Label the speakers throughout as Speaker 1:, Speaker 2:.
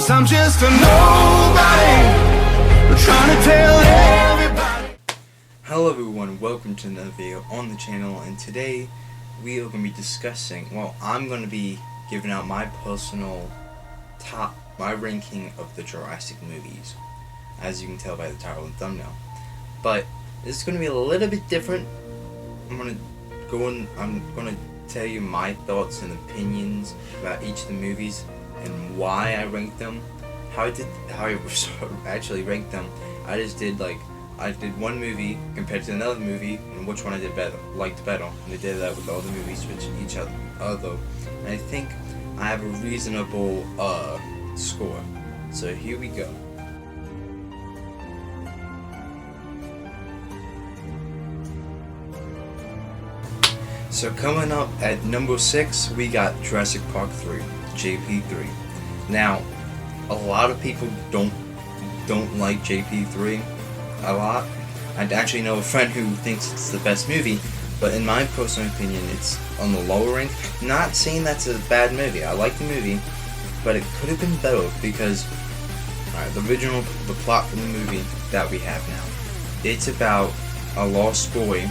Speaker 1: 'cause I'm just a nobody, trying to tell everybody.
Speaker 2: Hello everyone, welcome to another video on the channel, and today we are going to be discussing, I'm going to be giving out my personal my ranking of the Jurassic movies, as you can tell by the title and thumbnail. But this is going to be a little bit different. I'm going to tell you my thoughts and opinions about each of the movies and why I ranked them. How I actually ranked them. I did one movie compared to another movie and which one I liked better. And I did that with all the movies with each other. And I think I have a reasonable score. So here we go. So coming up at number 6, we got Jurassic Park 3, JP3. Now, a lot of people don't like JP3 a lot. I actually know a friend who thinks it's the best movie, but in my personal opinion, it's on the lower rank. Not saying that's a bad movie. I like the movie, but it could have been better because, the plot from the movie that we have now, it's about a lost boy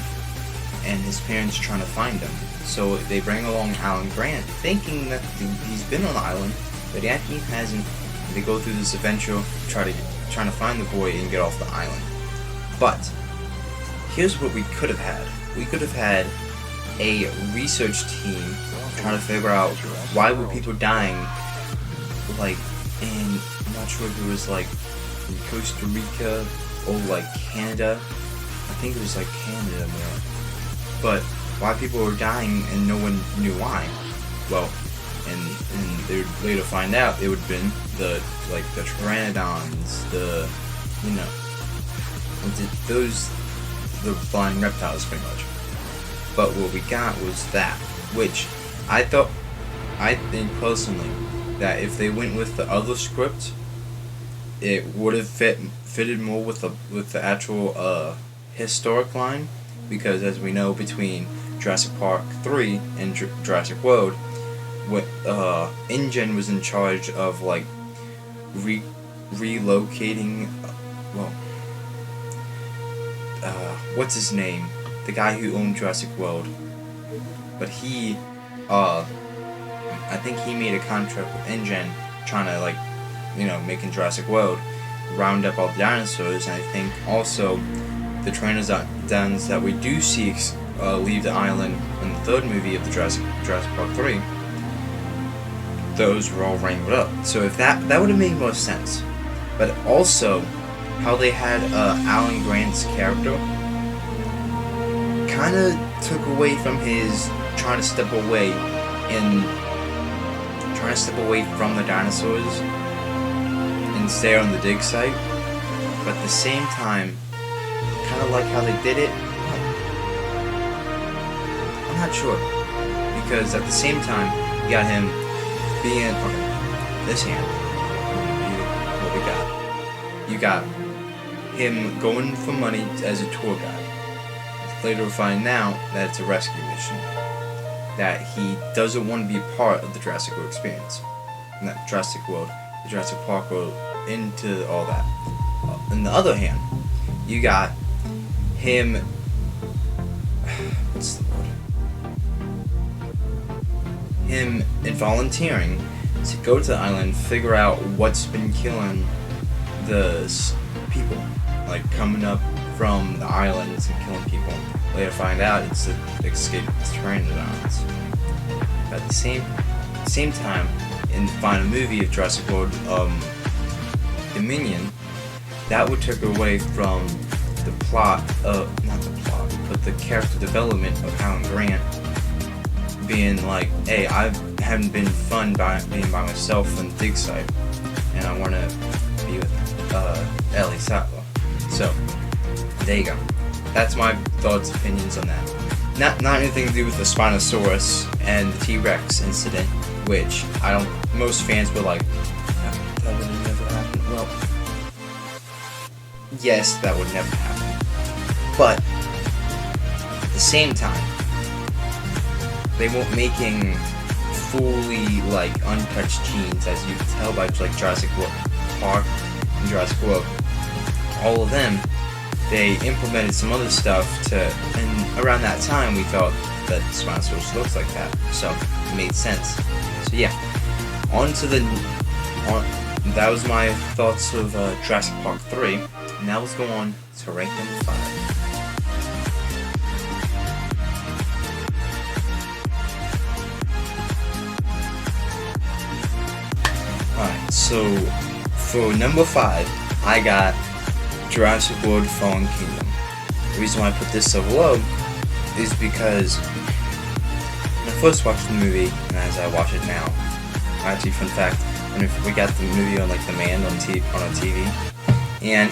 Speaker 2: and his parents trying to find him. So they bring along Alan Grant, thinking that he's been on the island, but he actually hasn't. They go through this adventure, trying to find the boy and get off the island. But here's what we could have had. We could have had a research team trying to figure out why were people dying, I'm not sure if it was in Costa Rica or Canada. I think it was Canada more. But why people were dying and no one knew why. Well, and they would later find out it would have been the pteranodons, the flying reptiles pretty much. But what we got was that, which I think personally that if they went with the other script, it would have fitted more with the actual historic line. Because as we know, between Jurassic Park 3 and Jurassic World, InGen was in charge of relocating. What's his name? The guy who owned Jurassic World. But he, I think he made a contract with InGen, trying to making Jurassic World, round up all the dinosaurs, and I think also the pteranodons that we do see leave the island in the third movie of the Jurassic Park 3, those were all wrangled up. So if that would have made more sense. But also, how they had Alan Grant's character kind of took away from his trying to step away from the dinosaurs and stay on the dig site. But at the same time, kind of like how they did it. I'm not sure, because at the same time you got him being this hand. What we got? You got him going for money as a tour guide. Later we find out that it's a rescue mission. That he doesn't want to be a part of the Jurassic World experience. Not Jurassic World, the Jurassic Park world, into all that. On the other hand, you got him, him volunteering to go to the island, figure out what's been killing the people, coming up from the islands and killing people. Later find out it's the escaped pteranodons. But at the same time, in the final movie of Jurassic World Dominion, that would take away from the plot of, not the plot, but the character development of Alan Grant being hey, I haven't been fun being by myself on the dig site, and I want to be with Ellie Sattler. So, there you go. That's my thoughts, opinions on that. Not anything to do with the Spinosaurus and the T-Rex incident, which most fans were that would have never happened. Well, yes, that would never happen. But at the same time, they weren't making fully like untouched genes, as you can tell by like Jurassic Park and Jurassic World. All of them, they implemented some other stuff and around that time we thought that Spinosaurus looks like that, so it made sense. So yeah, that was my thoughts of Jurassic Park 3. Now let's go on to rank number 5. Alright, so for number 5, I got Jurassic World Fallen Kingdom. The reason why I put this so low is because when I first watched the movie, and as I watch it now, actually, fun fact, we got the movie on like demand on a TV, and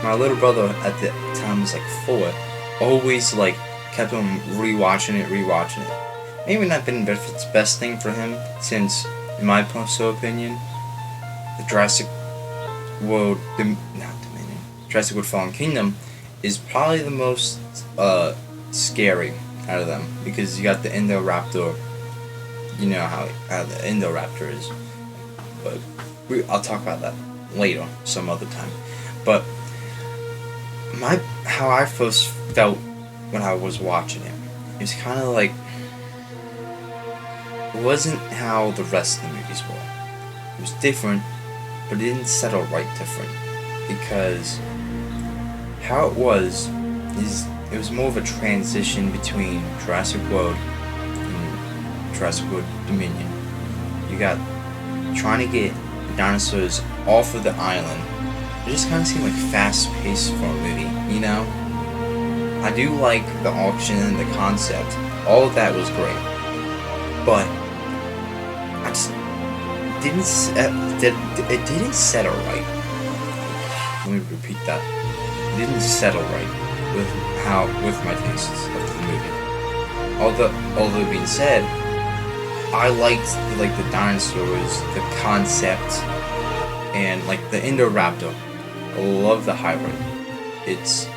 Speaker 2: my little brother at the time was like 4, always like kept on rewatching it. Maybe not been the best thing for him, since in my personal opinion, the Jurassic World Fallen Kingdom is probably the most scary out of them, because you got the Indoraptor. You know how the Indoraptor is, but I'll talk about that later, some other time. But how I first felt when I was watching it, it was kind of like, it wasn't how the rest of the movies were. It was different, but it didn't settle right different, because how it was is it was more of a transition between Jurassic World and Jurassic World Dominion. You got trying to get the dinosaurs off of the island. It just kind of seemed like fast-paced for a movie, you know? I do like the auction and the concept. All of that was great. But I just it didn't settle right. Let me repeat that. It didn't settle right with my tastes of the movie. Although being said, I liked the dinosaurs, the concept, and like the Indoraptor. I love the hybrid. It's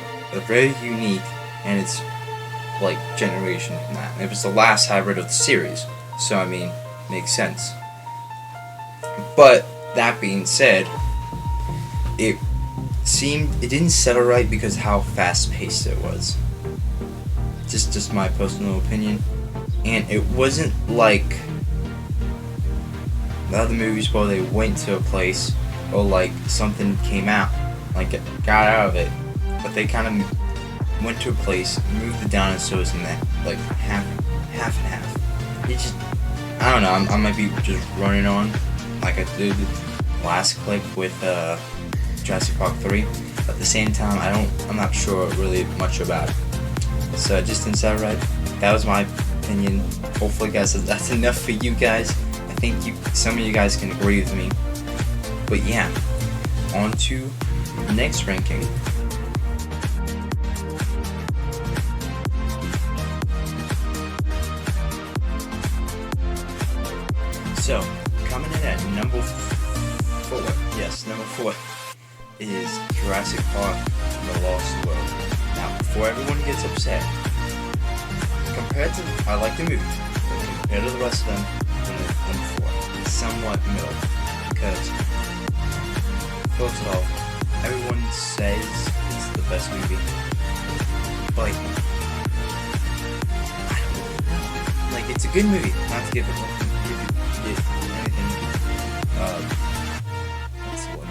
Speaker 2: very unique, and it's like generation from that. It was the last hybrid of the series, so I mean, makes sense. But that being said, it didn't settle right because how fast-paced it was. Just my personal opinion. And it wasn't like the other movies where they went to a place or like something came out, like it got out of it, but they kind of went to a place, moved the dinosaurs in that like half and half. It just, I don't know, I might be just running on like I did last clip with Jurassic Park 3, but at the same time I'm not sure really much about it. So it just didn't sound right. That was my opinion. Hopefully guys, that's enough for you guys. I think some of you guys can agree with me. But yeah, on to the next ranking. So, coming in at number 4, number 4 is Jurassic Park The Lost World. Now, before everyone gets upset, I like the movie, but compared to the rest of them, number 4 is somewhat middle, because first of all, everyone says it's the best movie, but I don't know. Like, it's a good movie, not to give it anything, what's the word?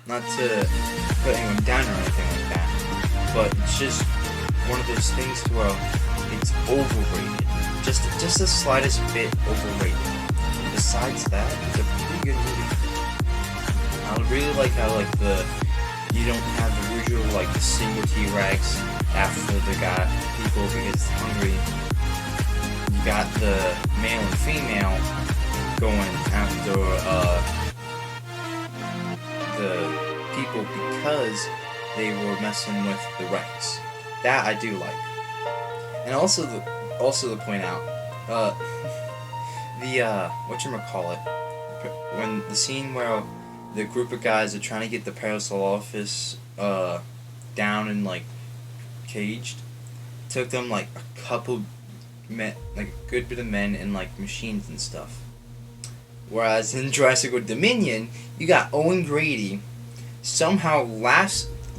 Speaker 2: Not to put anyone down or anything like that, but it's just one of those things to where it's overrated, just the slightest bit overrated. Besides that, it's a pretty good movie. I really like how you don't have the usual the single T-Rex after the people because it's hungry. You got the male and female going after the people because they were messing with the Rex. That I do like. And also to point out, whatchamacallit, when the scene where the group of guys are trying to get the Parasaurolophus down and caged, took them a couple like a good bit of men and like machines and stuff. Whereas in Jurassic World Dominion, you got Owen Grady somehow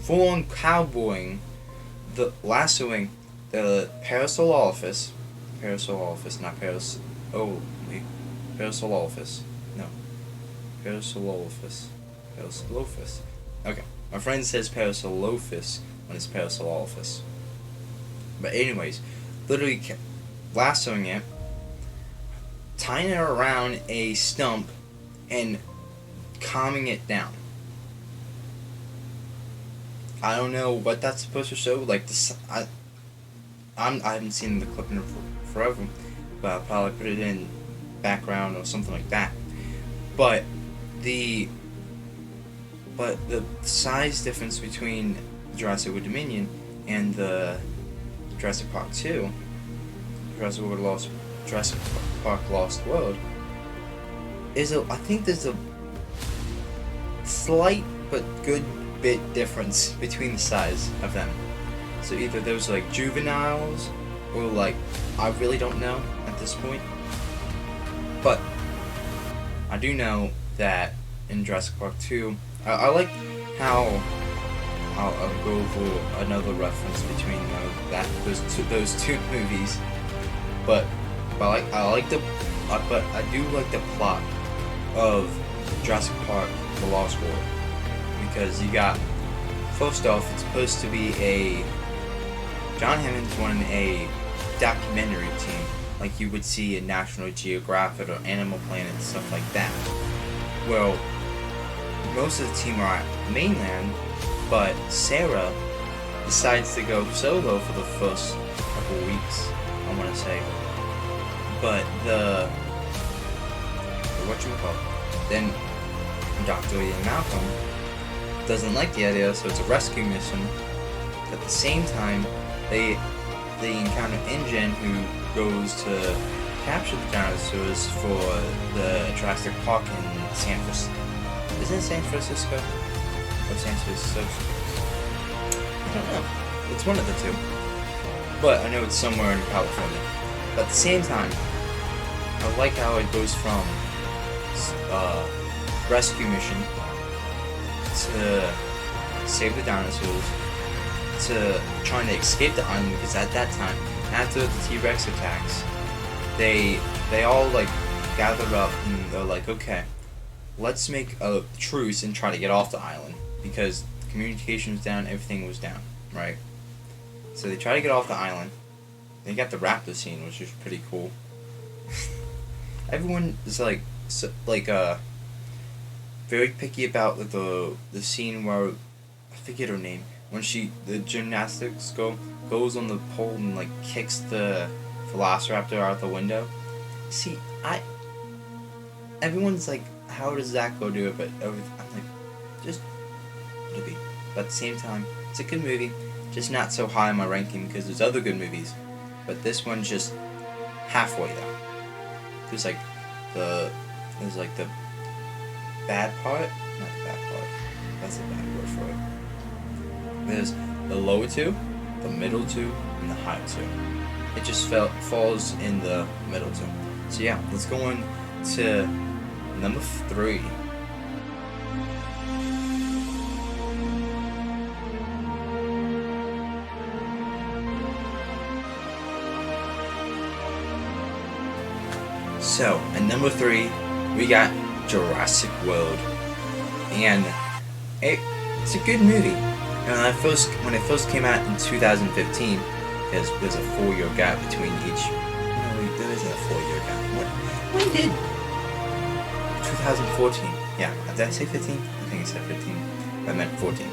Speaker 2: full-on cowboying, lassoing the Parasaurolophus, not Paras. Oh wait, Parasaurolophus. No, Parasaurolophus. Okay, my friend says Parasaurolophus when it's Parasaurolophus. But anyways, literally lassoing it, tying it around a stump, and calming it down. I don't know what that's supposed to show. Like this, I haven't seen the clip in forever, but I'll probably put it in background or something like that. But the size difference between Jurassic World Dominion and the Jurassic Park 2, Jurassic Park Lost World, I think there's a slight but good bit difference between the size of them. So either those like juveniles or like, I really don't know at this point. But I do know that in Jurassic Park 2, I like how I'll go over another reference between those two movies. But I do like the plot of Jurassic Park: The Lost World, because you got, first off, it's supposed to be John Hammond's running a documentary team like you would see in National Geographic or Animal Planet and stuff like that. Well, most of the team are at mainland, but Sarah decides to go solo for the first couple weeks, I want to say. But then Dr. Ian Malcolm doesn't like the idea, so it's a rescue mission. At the same time, they encounter InGen, who goes to capture the dinosaurs for the Jurassic Park in San Francisco. Is it San Francisco? Or San Francisco? I don't know. It's one of the two. But I know it's somewhere in California. But at the same time, I like how it goes from rescue mission to save the dinosaurs to trying to escape the island, because at that time, after the T-Rex attacks, they all like gathered up and they're like, okay, let's make a truce and try to get off the island, because communication was down, everything was down, right? So they try to get off the island. They got the raptor scene, which is pretty cool. Everyone is very picky about the scene where, I forget her name, when the gymnastics girl goes on the pole and like kicks the velociraptor out the window. See, everyone's like, how does that go do it? But I'm like, just let it be. But at the same time, it's a good movie, just not so high in my ranking because there's other good movies. But this one's just halfway there. There's like the bad part, not the bad part. That's a bad word for it. There's the lower two, the middle two, and the high two. It just falls in the middle two. So yeah, let's go on to number 3. So, at number 3, we got Jurassic World. And it's a good movie. And when it first came out in 2015, because there's a 4-year gap between each. No, there isn't a 4-year gap. When did 2014? Yeah, did I say 15? I think I said 15. I meant 14.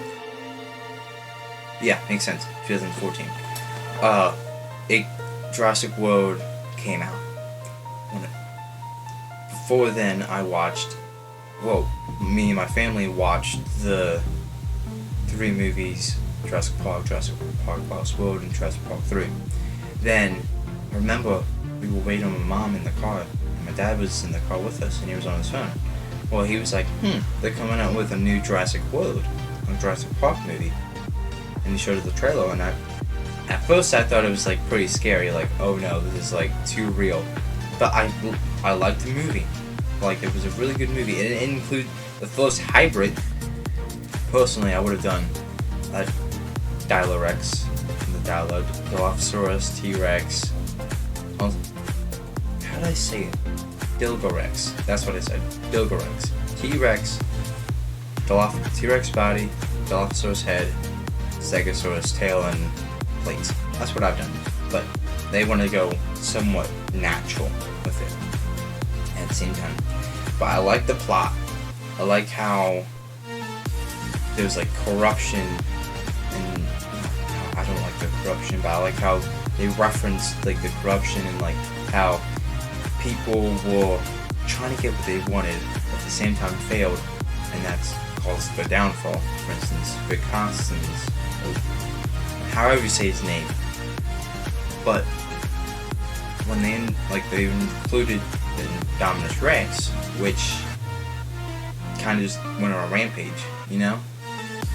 Speaker 2: Yeah, makes sense. 2014. Jurassic World came out. Before then, me and my family watched the 3 movies, Jurassic Park Lost World, and Jurassic Park 3. Then, I remember we were waiting on my mom in the car, and my dad was in the car with us, and he was on his phone. Well, he was like, they're coming out with a new Jurassic World, a Jurassic Park movie. And he showed us the trailer, and At first I thought it was like pretty scary, like, oh no, this is like too real. But I liked the movie. Like, it was a really good movie. It included the first hybrid. Personally, I would have done a Dilorex, the Dilophosaurus, T-Rex. How did I say it? Dilgorex. That's what I said. Dilgorex. T-Rex. T-Rex body, Dilophosaurus head, Stegosaurus tail, and plates. That's what I've done. But they want to go somewhat natural with it at the same time. But I like the plot. I like how there's like corruption, and I don't like the corruption, but I like how they referenced like the corruption and like how people were trying to get what they wanted, but at the same time failed, and that's caused the downfall. For instance, Rick Constance, however you say his name. But when they included the Indominus Rex, which kind of just went on a rampage, you know?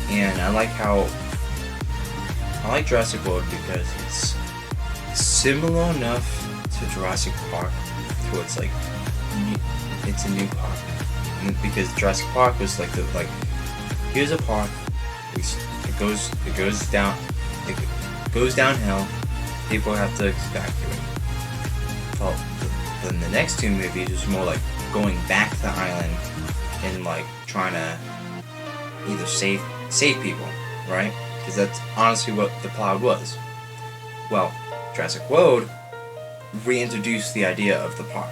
Speaker 2: And I like Jurassic World because it's similar enough to Jurassic Park to it's like it's a new park. And because Jurassic Park was like here's a park, it goes downhill, people have to evacuate. Well, then the next two movies is more like going back to the island and like trying to either save people, right? Because that's honestly what the plot was. Well, Jurassic World reintroduced the idea of the park,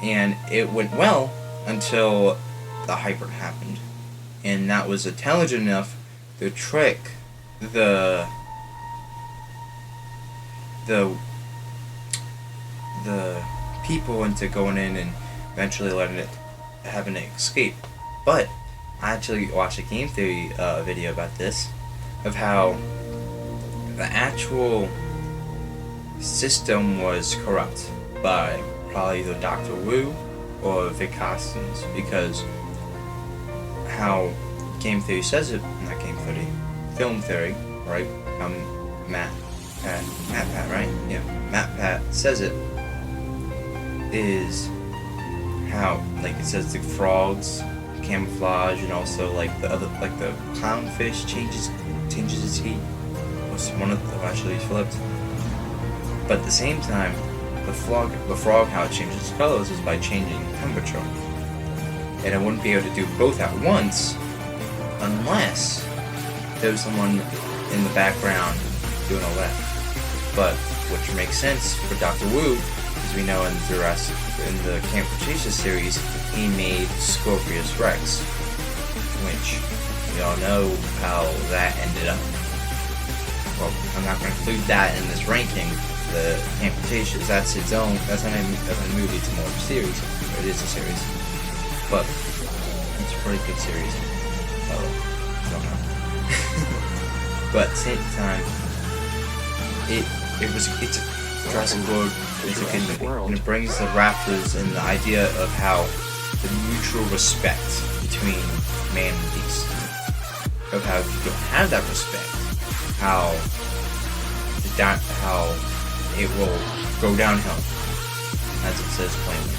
Speaker 2: and it went well until the hybrid happened, and that was intelligent enough to trick the people into going in and eventually having it escape. But I actually watched a game theory video about this, of how the actual system was corrupt by probably either Dr. Wu or Vic Costans, because how game theory says it, not game theory, film theory, right? Matt Pat, right? Yeah, Matt Pat says it, is how, like, it says the frogs camouflage, and also like the clownfish changes its heat. One of them actually flipped. But at the same time, the frog how it changes its colors is by changing temperature. And it wouldn't be able to do both at once unless there was someone in the background doing all that. But which makes sense for Dr. Wu, as we know in the Camp Cretaceous series, he made Scorpius Rex, which we all know how that ended up. Well, I'm not going to include that in this ranking. The Camp Cretaceous, that's not a movie, it's more of a series. Or it is a series. But it's a pretty good series. Oh, I don't know. But at the same time, it's Jurassic World is a good movie, and it brings the raptors and the idea of how the mutual respect between man and beast, of how if you don't have that respect, how it will go downhill, as it says plainly.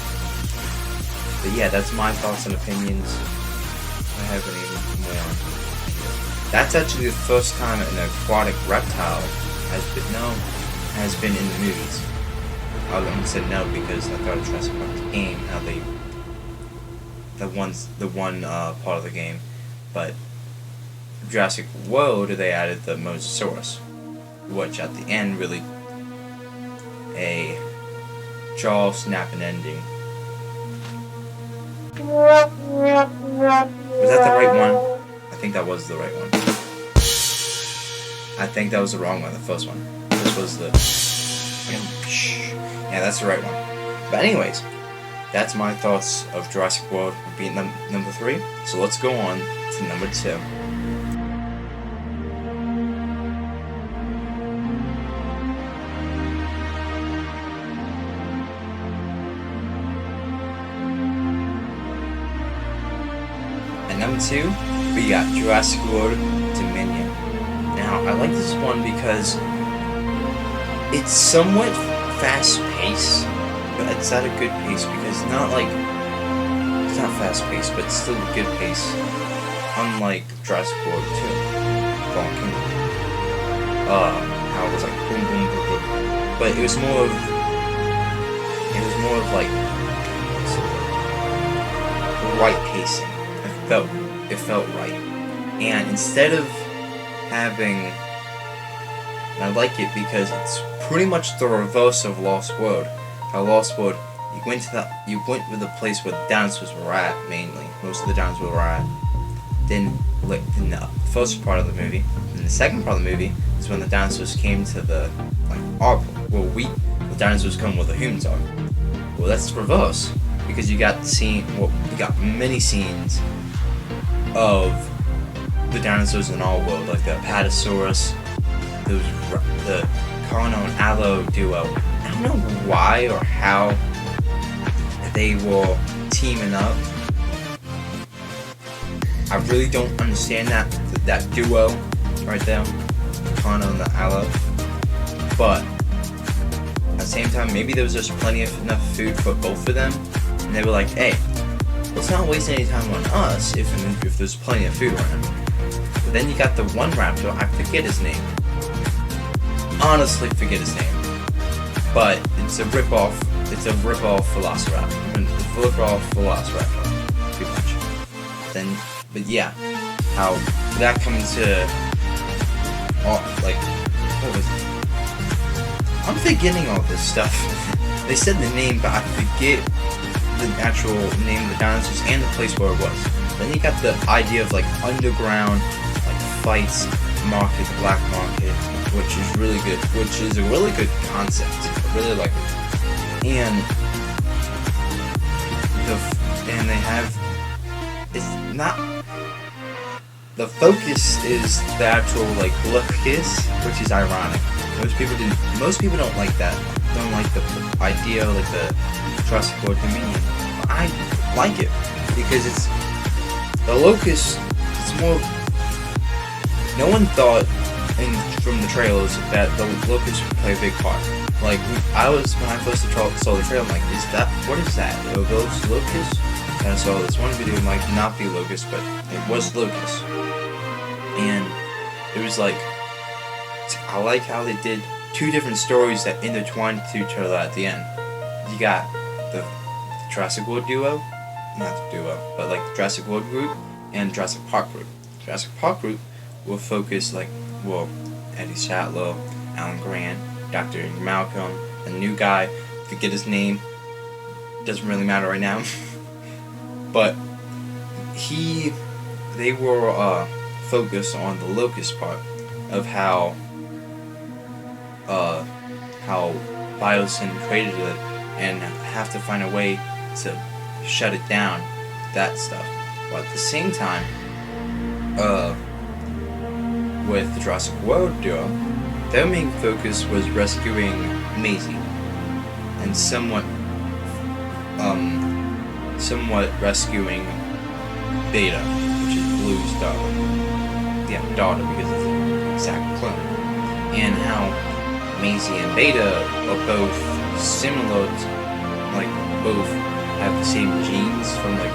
Speaker 2: But yeah, that's my thoughts and opinions. I haven't even more. That's actually the first time an aquatic reptile has been in the movies. I almost said no because I thought of Jurassic Park game, how they the one part of the game, but Jurassic World they added the Mosasaurus, which at the end really a jaw snapping ending. Was that the right one? I think that was the right one. I think that was the wrong one, the first one. This was the... Yeah, that's the right one. But anyways, that's my thoughts of Jurassic World being number 3. So let's go on to number 2. At number 2, we got Jurassic World Dominion. Now, I like this one because it's somewhat fast paced, but it's at a good pace because it's not like it's not fast paced, but it's still a good pace. Unlike Jurassic World 2, Fallen Kingdom. How it was like boom boom boom boom. But it was more of like right pacing. It felt right. And instead of having, and I like it because it's pretty much the reverse of Lost World. How Lost World, you went to the place where the dinosaurs were at mainly. Most of the dinosaurs were at. Then, like in the first part of the movie, and the second part of the movie is when the dinosaurs came to the the dinosaurs come where the humans are. Well, that's the reverse because you got many scenes of the dinosaurs in our world, like the Apatosaurus, the Carno and Allo duo. I don't know why or how they were teaming up. I really don't understand that duo right there, the Carno and the Allo. But at the same time, maybe there was just enough food for both of them, and they were like, "Hey, let's not waste any time on us if there's plenty of food around." But then you got the one raptor, I forget his name. Honestly, forget his name. But it's a rip-off Velociraptor. Pretty much. But yeah, how that comes to, what was it? I'm forgetting all this stuff. They said the name, but I forget the actual name of the dinosaurs and the place where it was. Then you got the idea of like underground, like fights, market, black market, which is really good, which is a really good concept. I really like it. And they have, it's not, the focus is the actual like locus, which is ironic. Most people don't like that. Don't like the idea, like the Jurassic World Dominion. I like it because it's the locus. It's more. No one thought from the trailers that the locust would play a big part. Like when I first saw the trailer, I'm like, what is that? Are those locusts? And I saw this one video, might not be locust, but it was locust. And it was like, I like how they did two different stories that intertwined to each other at the end. You got the Jurassic World duo, not the duo, but like the Jurassic World group and Jurassic Park group. Jurassic Park group will focus Eddie Sattler, Alan Grant, Dr. Malcolm, the new guy, forget his name, doesn't really matter right now. But they were focused on the locust part of how Biosyn created it and have to find a way to shut it down, that stuff. But at the same time, with the Jurassic World duo, their main focus was rescuing Maisie and somewhat rescuing Beta, which is Blue's daughter. Yeah, daughter because it's an exact clone. And how Maisie and Beta are both similar, both have the same genes from the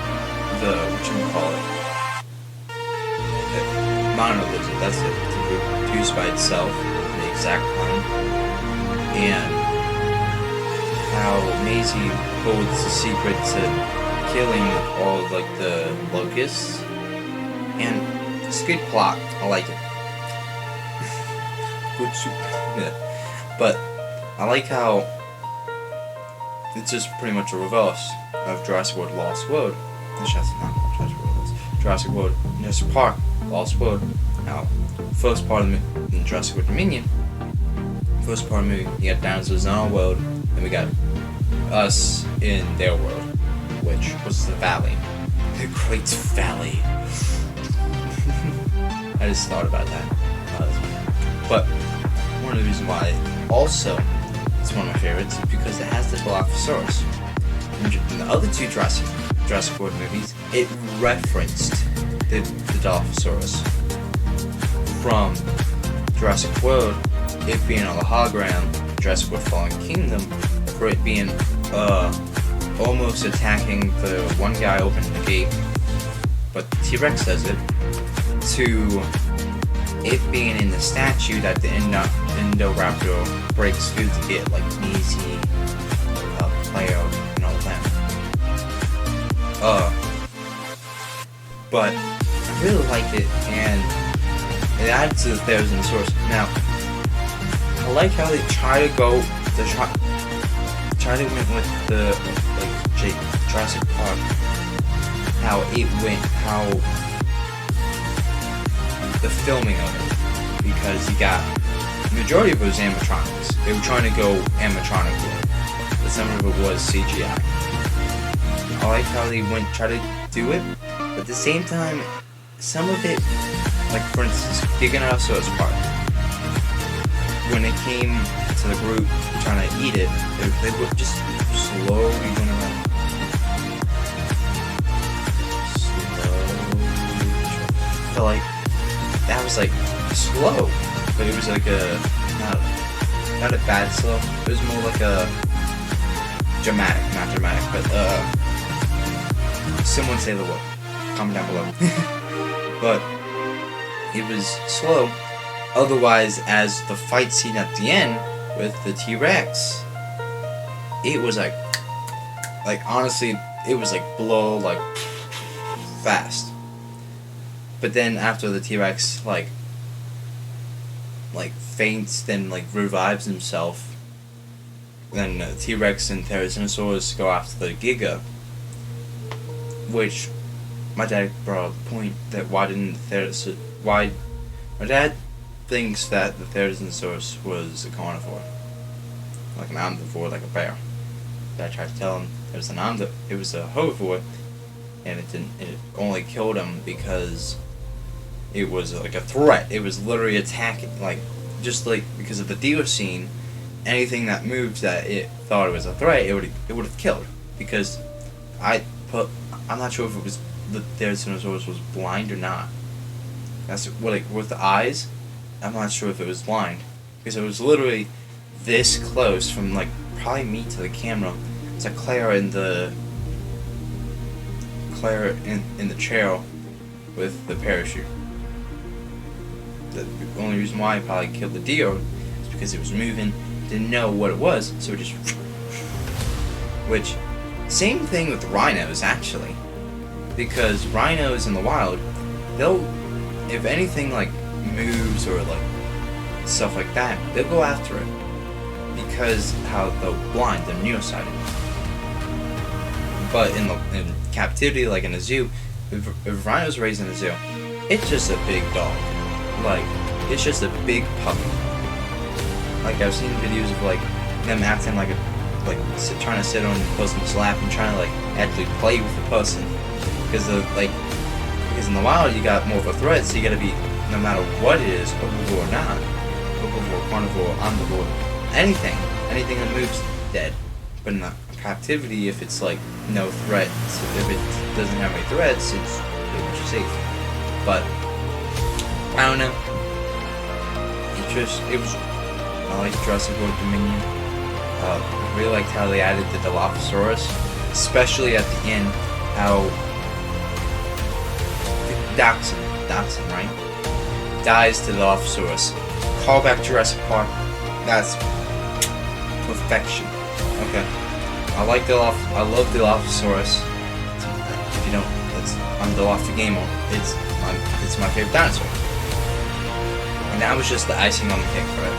Speaker 2: Mono Lizard, that's it, the Goose by itself, the exact clone. And how Maisie holds the secret to killing all the locusts. And it's a good plot, I like it. Good soup. Yeah. But I like how it's just pretty much a reverse of Jurassic World Lost World. Jurassic World Jurassic Park Lost World. Now, first part of the Jurassic World Dominion. First part of the movie, you got dinosaurs in our world, and we got us in their world, which was the valley. The Great Valley. I just thought about that. But one of the reasons why also it's one of my favorites is because it has the Dilophosaurus. In the other two Jurassic World movies, it referenced the Dilophosaurus. From Jurassic World, it being a hologram, Jurassic World Fallen Kingdom for it being almost attacking the one guy opening the gate, but T-Rex does it, to it being in the statue that the Indoraptor breaks through to get like an easy player and all that. But I really like it, and it adds to the Theros and the Source. Now, I like how they try to go, try to went with the Jurassic Park, how it went, how the filming of it, because you got the majority of it was animatronics. They were trying to go animatronic, but some of it was CGI. I like how they tried to do it, but at the same time, some of it, like for instance, Giganotosaurus Park, when it came to the group trying to eat it, they were just slowly going around. Felt like that was like slow, but it was like a not a bad slow. It was more like a dramatic, not dramatic, but someone say the word. Comment down below. But it was slow. Otherwise, as the fight scene at the end with the T-Rex, it was like honestly, it was like blow like fast. But then after the T-Rex like faints, then like revives himself, then T-Rex and Therizinosaurus go after the Giga, which my dad brought up the point that my dad thinks that the Therizinosaurus was a carnivore, like an omnivore, like a bear. But I tried to tell him it was it was a herbivore, and it only killed him because it was like a threat. It was literally attacking, just because of the dealer scene. Anything that moved that it thought it was a threat, it would have killed. Because I'm not sure if it was the Therizinosaurus was blind or not. That's with the eyes. I'm not sure if it was blind, because it was literally this close from probably me to the camera. It's like Claire in the chair with the parachute. The only reason why I probably killed the deer is because it was moving, didn't know what it was, so it just. Which, same thing with rhinos actually, because rhinos in the wild, if anything moves or stuff like that, they'll go after it because how they're blind, they're nearsighted. But in captivity, like in a zoo, if rhinos raised in a zoo, it's just a big dog. It's just a big puppy. I've seen videos of them acting trying to sit on the person's lap and trying to actually play with the person, because in the wild you got more of a threat, so you gotta be, no matter what it is, herbivore or not, herbivore, carnivore, omnivore, anything that moves, dead. But in the captivity, if it's no threat, if it doesn't have any threats, it's pretty much safe. But I don't know. I like Jurassic World Dominion. I really liked how they added the Dilophosaurus, especially at the end. How Dachshund, right? Dies to the Dilophosaurus. Call back Jurassic Park. That's perfection. Okay. I love Dilophosaurus. If you don't, I'm Dilophogamer. It's my favorite dinosaur. And that was just the icing on the cake for it.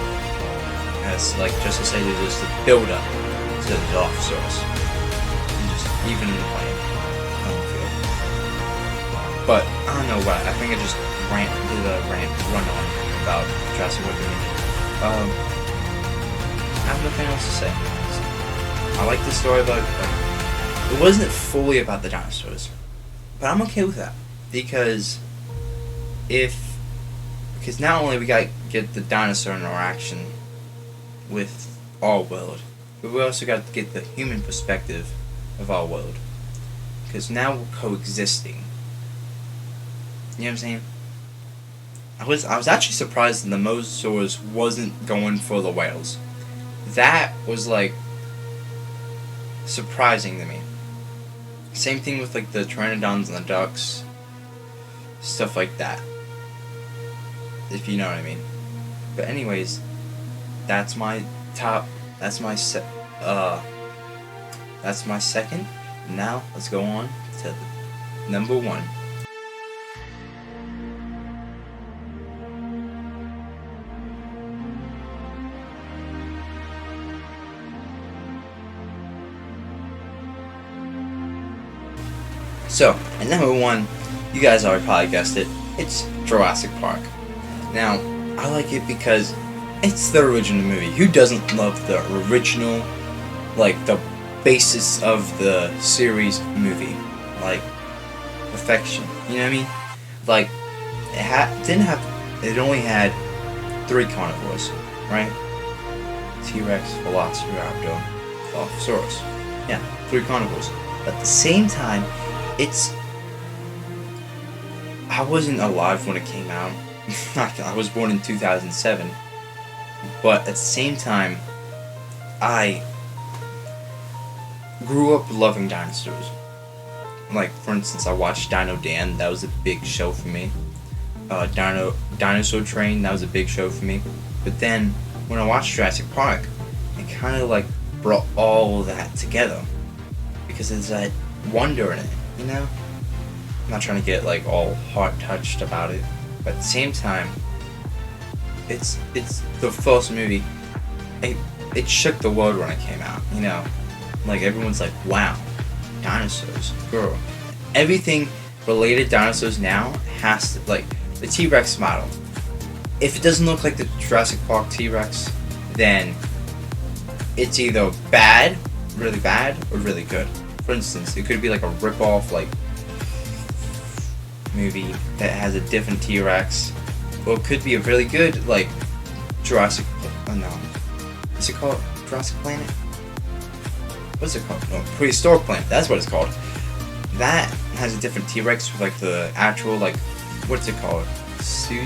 Speaker 2: As just to say that there's the build up to the Dilophosaurus. And just even in the plane. I don't feel. But I don't know what. I think I just run on about Jurassic World Dominion. I have nothing else to say. I like the story about it wasn't fully about the dinosaurs, but I'm okay with that, because not only we gotta get the dinosaur interaction with our world, but we also got to get the human perspective of our world, because now we're coexisting. You know what I'm saying? I was actually surprised that the Mosasaurus wasn't going for the whales. that was like surprising to me. Same thing with like the Pteranodons and the ducks, stuff like that, if you know what I mean. But anyways, that's my top. That's my that's my second. Now let's go on to number 1. So, at number 1, you guys already probably guessed it, it's Jurassic Park. Now, I like it because it's the original movie. Who doesn't love the original, like, the basis of the series movie? Like, perfection, you know what I mean? Like, it only had 3 carnivores, right? T-Rex, Velociraptor, Dilophosaurus. Yeah, 3 carnivores. But at the same time, I wasn't alive when it came out. I was born in 2007. But at the same time, I grew up loving dinosaurs. Like, for instance, I watched Dino Dan. That was a big show for me. Dinosaur Train. That was a big show for me. But then, when I watched Jurassic Park, it kind of like brought all of that together. Because there's that wonder in it. You know, I'm not trying to get like all heart-touched about it, but at the same time, it's the first movie. It shook the world when it came out. You know, like everyone's like, wow, dinosaurs, girl. Everything related to dinosaurs now has to, like, the T-Rex model. If it doesn't look like the Jurassic Park T-Rex, then it's either bad, really bad, or really good. For instance, it could be like a rip-off like movie that has a different T-Rex, or it could be a really good like Jurassic. Oh no, what's it called? Jurassic Planet? What's it called? No, Prehistoric Planet. That's what it's called. That has a different T-Rex with like the actual like what's it called? Sue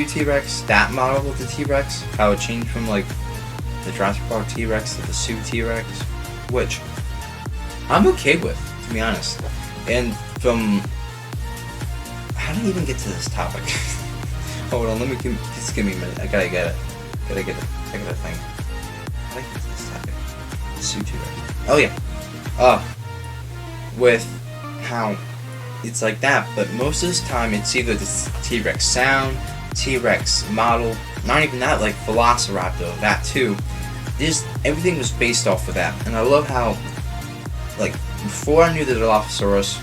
Speaker 2: T-Rex. That model of the T-Rex. How it changed from like the Jurassic Park T-Rex to the Sue T-Rex. Which I'm okay with, to be honest. And from how did I even get to this topic? Hold on, just give me a minute. I gotta get it. I got a thing. How did I get to this topic? Oh yeah. With how it's like that, but most of the time it's either the T-Rex sound, T-Rex model, not even that, like Velociraptor, that too. Everything was based off of that, and I love how, like, before I knew the Dilophosaurus,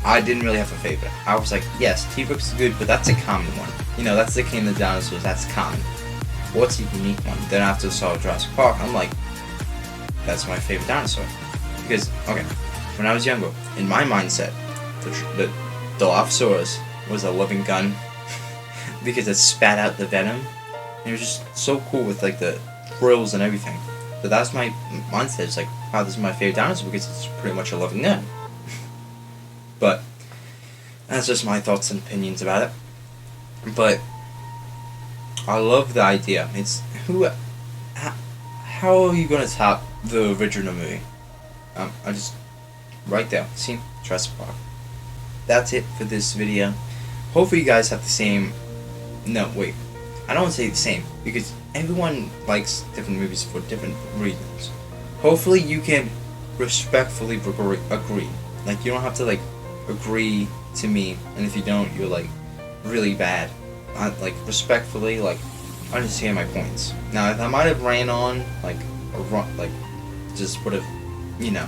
Speaker 2: I didn't really have a favorite. I was like, yes, T-Rex is good, but that's a common one. You know, that's the king of the dinosaurs, that's common. What's a unique one? Then after I saw Jurassic Park, I'm like, that's my favorite dinosaur. Because, okay, when I was younger, in my mindset, the Dilophosaurus was a living gun, because it spat out the venom, and it was just so cool with, like, the frills and everything. But that's my mindset. It's like, wow, this is my favorite dinosaur because it's pretty much a living gun. But that's just my thoughts and opinions about it. But I love the idea. It's how are you gonna top the original movie? I just right there. See, Jurassic Park. That's it for this video. Hopefully you guys have the same. No, wait. I don't want to say the same because everyone likes different movies for different reasons. Hopefully you can respectfully agree. Like, you don't have to like agree to me, and if you don't, you're like really bad. Like, respectfully, like, understand my points. Now, if I might have ran on like just would have, you know,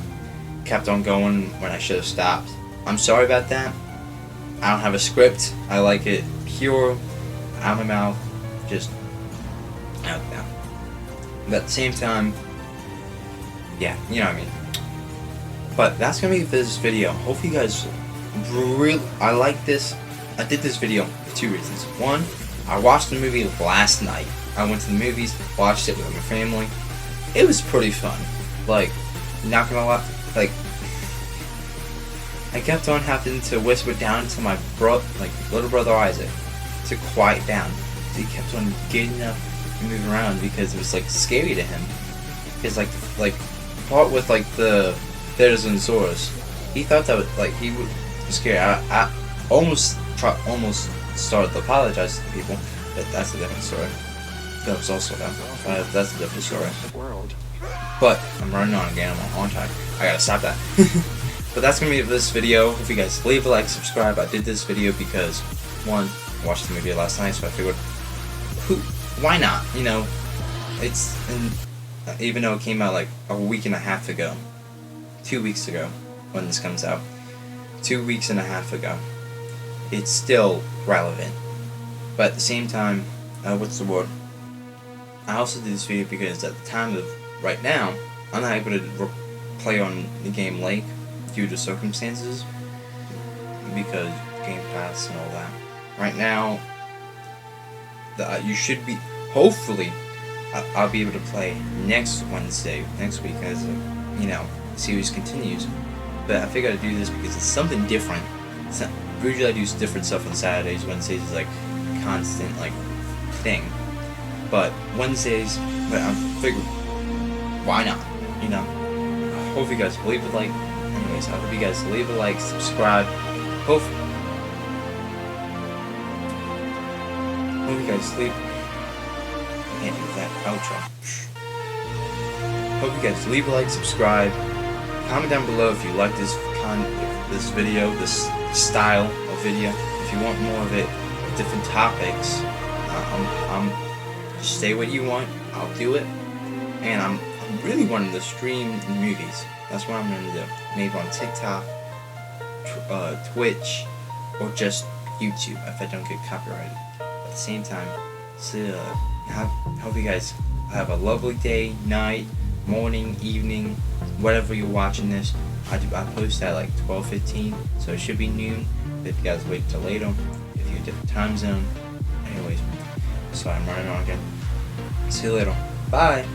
Speaker 2: kept on going when I should have stopped, I'm sorry about that. I don't have a script. I like it pure, out of my mouth, just out now. But at the same time, yeah, you know what I mean. But that's gonna be for this video. Hopefully you guys I like this. I did this video for 2 reasons. One, I watched the movie last night. I went to the movies, watched it with my family. It was pretty fun. Like, not gonna lie, like, I kept on having to whisper down to my little brother Isaac to quiet down. So he kept on getting up moving around because it was like scary to him. It's like part with like the Therizinosaurus. He thought that he was scary. I almost started to apologize to people, but that's a different story. That was also them. That's a different story. But I'm running on again. I'm on time. I gotta stop that. But that's gonna be this video. If you guys leave a like, subscribe. I did this video because one, I watched the movie last night, so I figured, why not? You know, even though it came out like a week and a half ago, 2 weeks ago, when this comes out, 2 weeks and a half ago, it's still relevant. But at the same time, what's the word? I also did this video because at the time of right now, I'm not able to play on the game late due to circumstances because Game Pass and all that. Right now, you should be, hopefully, I'll be able to play next week as the series continues. But I figured I'd do this because it's something different. Usually I do different stuff on Saturdays. Wednesdays is like constant thing. But Wednesdays, I figured, why not? I hope you guys leave a like. Anyways, I hope you guys leave a like, subscribe. Hope you guys leave. I can't do that outro. Hope you guys leave a like, subscribe. Comment down below if you like this video, this style of video. If you want more of it, different topics, just say what you want. I'll do it. And I'm really wanting to stream movies. That's what I'm going to do. Maybe on TikTok, Twitch, or just YouTube if I don't get copyrighted. At the same time, hope you guys have a lovely day, night, morning, evening, whatever you're watching this. I post at like 12:15, so it should be noon. But if you guys wait till later, if you're a different time zone. Anyways, so I'm running on again. See you later. Bye.